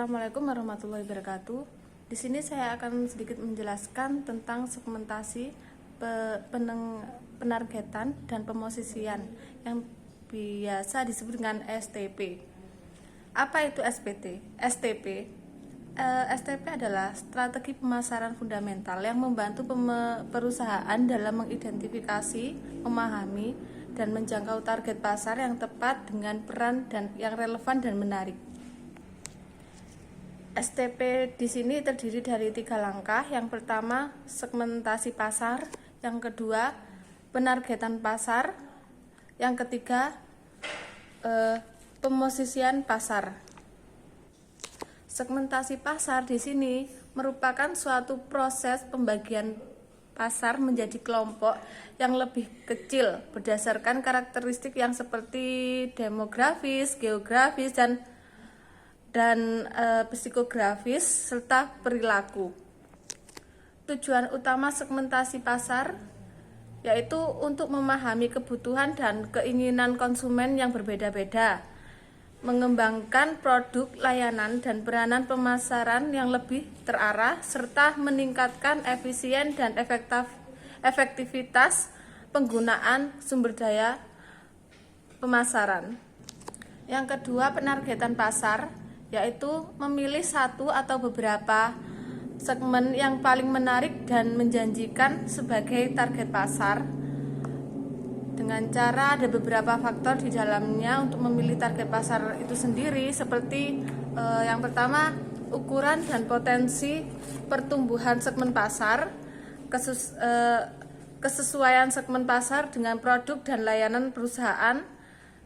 Assalamualaikum warahmatullahi wabarakatuh. Di sini saya akan sedikit menjelaskan tentang segmentasi, penargetan, dan pemosisian yang biasa disebut dengan STP. Apa itu SPT? STP adalah strategi pemasaran fundamental yang membantu perusahaan dalam mengidentifikasi, memahami, dan menjangkau target pasar yang tepat dengan peran dan yang relevan dan menarik. STP di sini terdiri dari 3 langkah. Yang pertama, segmentasi pasar. Yang kedua, penargetan pasar. Yang ketiga, pemosisian pasar. Segmentasi pasar di sini merupakan suatu proses pembagian pasar menjadi kelompok yang lebih kecil berdasarkan karakteristik yang seperti demografis, geografis, dan psikografis serta perilaku. Tujuan utama segmentasi pasar yaitu untuk memahami kebutuhan dan keinginan konsumen yang berbeda-beda, mengembangkan produk, layanan, dan peranan pemasaran yang lebih terarah, serta meningkatkan efisien dan efektivitas penggunaan sumber daya pemasaran. Yang kedua, penargetan pasar, yaitu memilih satu atau beberapa segmen yang paling menarik dan menjanjikan sebagai target pasar. Dengan cara ada beberapa faktor di dalamnya untuk memilih target pasar itu sendiri, seperti yang pertama, ukuran dan potensi pertumbuhan segmen pasar, kesesuaian segmen pasar dengan produk dan layanan perusahaan,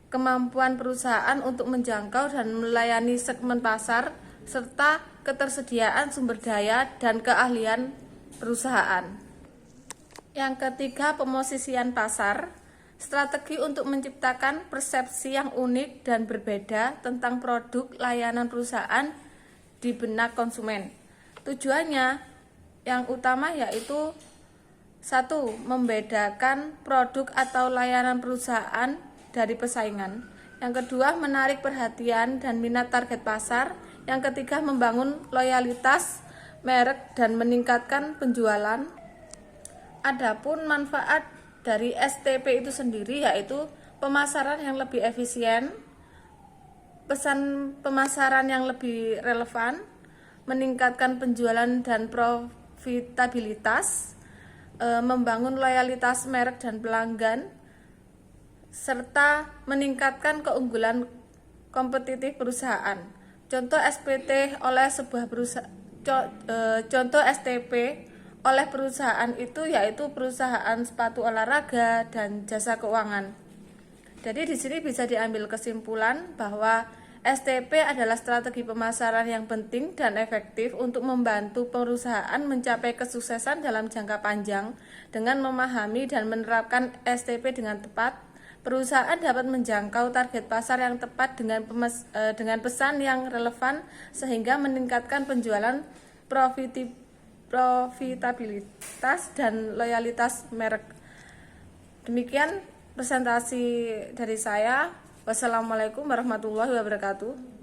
kemampuan perusahaan untuk menjangkau dan melayani segmen pasar, serta ketersediaan sumber daya dan keahlian perusahaan. Yang ketiga, pemosisian pasar, strategi untuk menciptakan persepsi yang unik dan berbeda tentang produk layanan perusahaan di benak konsumen. Tujuannya yang utama yaitu 1. Membedakan produk atau layanan perusahaan dari pesaingan. Yang kedua, menarik perhatian dan minat target pasar. Yang ketiga, membangun loyalitas merek dan meningkatkan penjualan. Adapun manfaat dari STP itu sendiri yaitu pemasaran yang lebih efisien, pesan pemasaran yang lebih relevan, meningkatkan penjualan dan profitabilitas, membangun loyalitas merek dan pelanggan, serta meningkatkan keunggulan kompetitif perusahaan. Contoh SPT oleh sebuah perusahaan, contoh STP oleh perusahaan itu yaitu perusahaan sepatu olahraga dan jasa keuangan. Jadi di sini bisa diambil kesimpulan bahwa STP adalah strategi pemasaran yang penting dan efektif untuk membantu perusahaan mencapai kesuksesan dalam jangka panjang. Dengan memahami dan menerapkan STP dengan tepat, perusahaan dapat menjangkau target pasar yang tepat dengan pesan yang relevan sehingga meningkatkan penjualan, profitabilitas, dan loyalitas merek. Demikian presentasi dari saya. Wassalamualaikum warahmatullahi wabarakatuh.